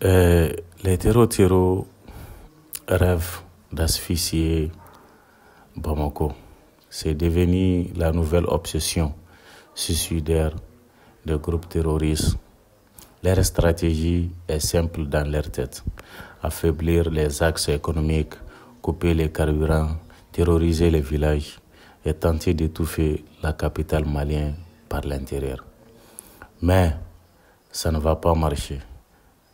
Les terreaux rêvent d'asphyxier Bamako. C'est devenu la nouvelle obsession suicidaire des groupes terroristes. Leur stratégie est simple dans leur tête: affaiblir les axes économiques, couper les carburants, terroriser les villages et tenter d'étouffer la capitale malienne par l'intérieur. Mais ça ne va pas marcher.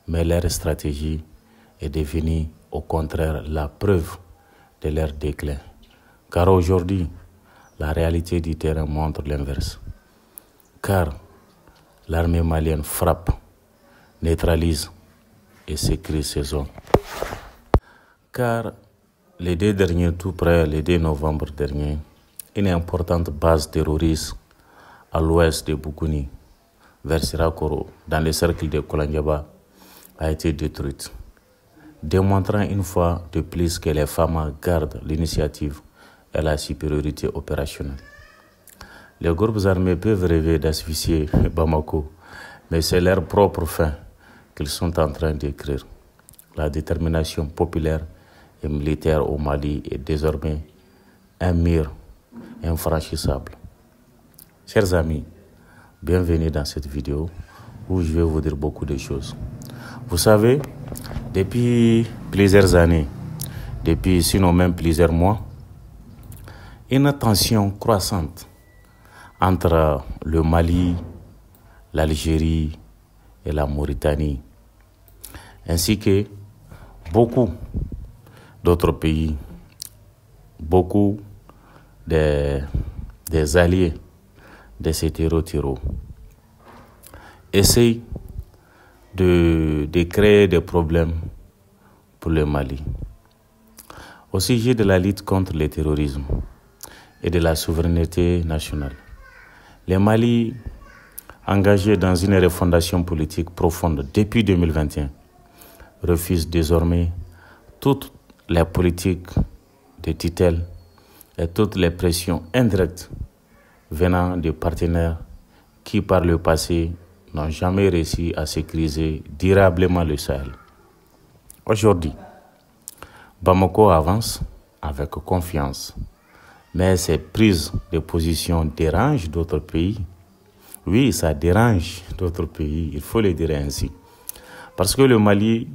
Mais leur stratégie est devenue au contraire la preuve de leur déclin. Car aujourd'hui, la réalité du terrain montre l'inverse. Car l'armée malienne frappe, neutralise et sécrise ses zones. Car les 2 derniers, tout près, le 2 novembre dernier, une importante base terroriste à l'ouest de Bougouni, vers Sirakoro, dans le cercle de Kolangaba, a été détruite, démontrant une fois de plus que les femmes gardent l'initiative et la supériorité opérationnelle. Les groupes armés peuvent rêver d'asphyxier Bamako, mais c'est leur propre fin qu'ils sont en train d'écrire. La détermination populaire et militaire au Mali est désormais un mur infranchissable. Chers amis, bienvenue dans cette vidéo où je vais vous dire beaucoup de choses. Vous savez, depuis plusieurs années, depuis sinon même plusieurs mois, une tension croissante entre le Mali, l'Algérie et la Mauritanie, ainsi que beaucoup d'autres pays, beaucoup des alliés de ces terreaux, essayent de créer des problèmes pour le Mali. Au sujet de la lutte contre le terrorisme et de la souveraineté nationale, le Mali, engagé dans une refondation politique profonde depuis 2021, refuse désormais toutes les politiques de tutelle et toutes les pressions indirectes venant de partenaires qui, par le passé, n'ont jamais réussi à sécuriser durablement le Sahel. Aujourd'hui, Bamako avance avec confiance, mais ces prises de position dérangent d'autres pays. Oui, ça dérange d'autres pays, il faut le dire ainsi. Parce que le Mali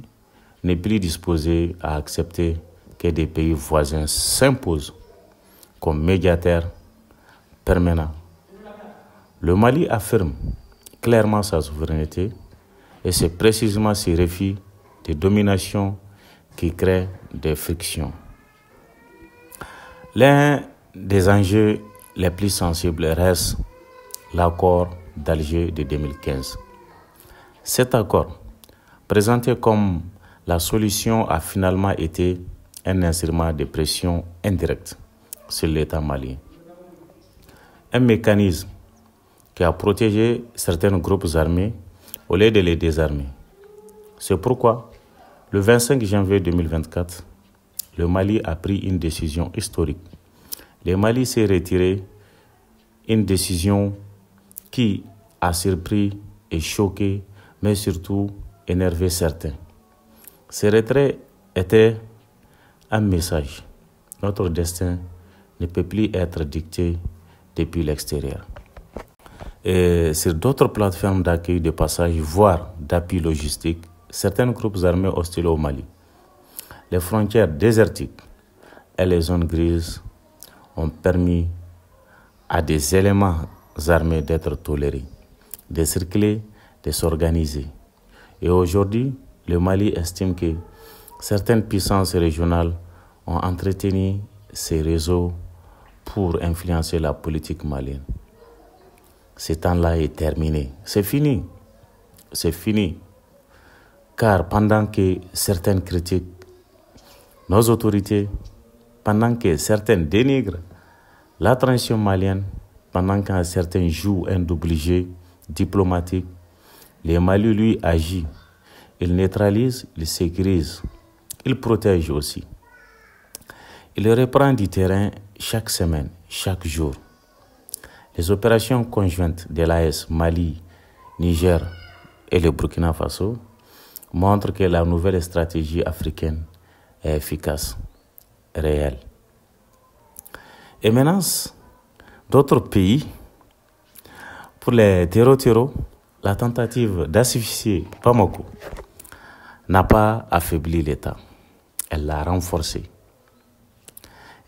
n'est plus disposé à accepter que des pays voisins s'imposent comme médiateurs permanents. Le Mali affirme clairement sa souveraineté et c'est précisément ces refus de domination qui créent des frictions. L'un des enjeux les plus sensibles reste l'accord d'Alger de 2015. Cet accord, présenté comme la solution, a finalement été un instrument de pression indirecte sur l'État malien. Un mécanisme qui a protégé certains groupes armés au lieu de les désarmer. C'est pourquoi, le 25 janvier 2024, le Mali a pris une décision historique. Le Mali s'est retiré, une décision qui a surpris et choqué, mais surtout énervé certains. Ce retrait était un message. Notre destin ne peut plus être dicté depuis l'extérieur. Et sur d'autres plateformes d'accueil de passage, voire d'appui logistique, certains groupes armés hostiles au Mali, les frontières désertiques et les zones grises ont permis à des éléments armés d'être tolérés, de circuler, de s'organiser. Et aujourd'hui, le Mali estime que certaines puissances régionales ont entretenu ces réseaux pour influencer la politique malienne. Ce temps-là est terminé. C'est fini. C'est fini. Car pendant que certaines critiquent nos autorités, pendant que certaines dénigrent la transition malienne, pendant que certains jouent un double jeu diplomatique, le Mali, lui, agit. Il neutralise, il sécurise, il protège aussi. Il reprend du terrain chaque semaine, chaque jour. Les opérations conjointes de l'AES, Mali, Niger et le Burkina Faso montre que la nouvelle stratégie africaine est efficace, réelle. Et maintenant, d'autres pays, pour les terreaux, la tentative d'asphyxier Bamako n'a pas affaibli l'État, elle l'a renforcé.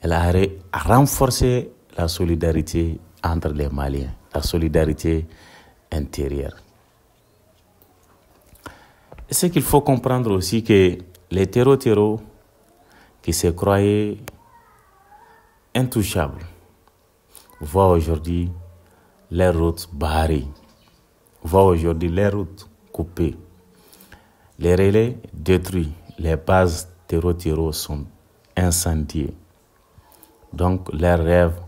Elle a renforcé la solidarité entre les Maliens, la solidarité intérieure. Et c'est qu'il faut comprendre aussi que les terreaux qui se croyaient intouchables voient aujourd'hui les routes barrées, voient aujourd'hui les routes coupées, les relais détruits, les bases terreaux sont incendiées. Donc leur rêve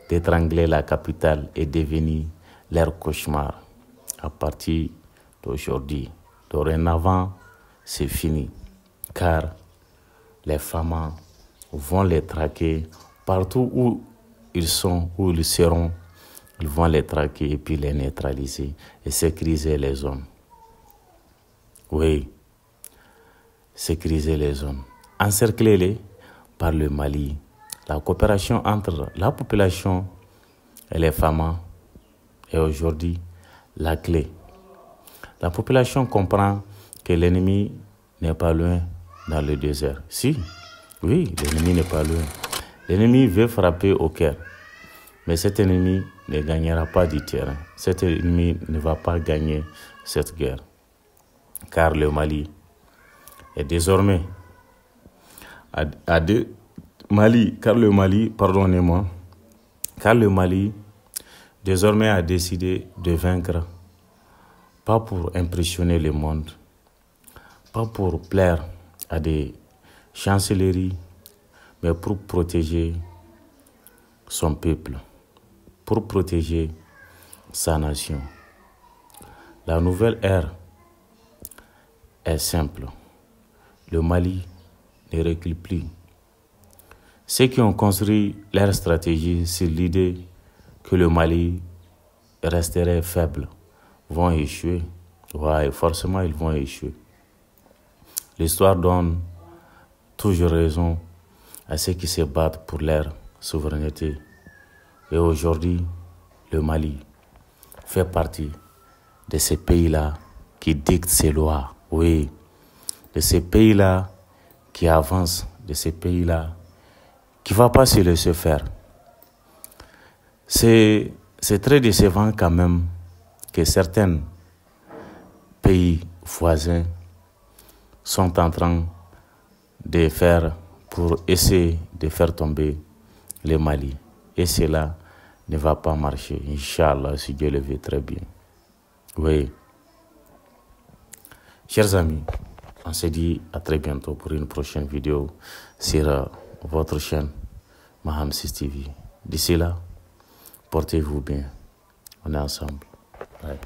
d'étrangler la capitale est devenu leur cauchemar à partir d'aujourd'hui. Dorénavant, c'est fini, car les femmes vont les traquer partout où ils sont, où ils seront. Ils vont les traquer et puis les neutraliser et sécuriser les zones. Oui, sécuriser les zones. Encerclez-les par le Mali. La coopération entre la population et les femmes est aujourd'hui la clé. La population comprend que l'ennemi n'est pas loin dans le désert. Si, oui, l'ennemi n'est pas loin. L'ennemi veut frapper au cœur. Mais cet ennemi ne gagnera pas du terrain. Cet ennemi ne va pas gagner cette guerre. Car le Mali est désormais car le Mali désormais a décidé de vaincre, pas pour impressionner le monde, pas pour plaire à des chancelleries, mais pour protéger son peuple, pour protéger sa nation. La nouvelle ère est simple. Le Mali ne recule plus. Ceux qui ont construit leur stratégie sur l'idée que le Mali resterait faible vont échouer. Ouais, forcément, ils vont échouer. L'histoire donne toujours raison à ceux qui se battent pour leur souveraineté. Et aujourd'hui, le Mali fait partie de ces pays-là qui dictent ces lois. Oui, de ces pays-là qui avancent, de ces pays-là qui ne va pas se laisser faire. C'est très décevant quand même que certains pays voisins sont en train de faire pour essayer de faire tomber le Mali. Et cela ne va pas marcher, Inch'Allah, si Dieu le veut très bien. Oui. Chers amis, on se dit à très bientôt pour une prochaine vidéo sur votre chaîne Maham 6 TV. D'ici là, portez-vous bien. On est ensemble. Ouais.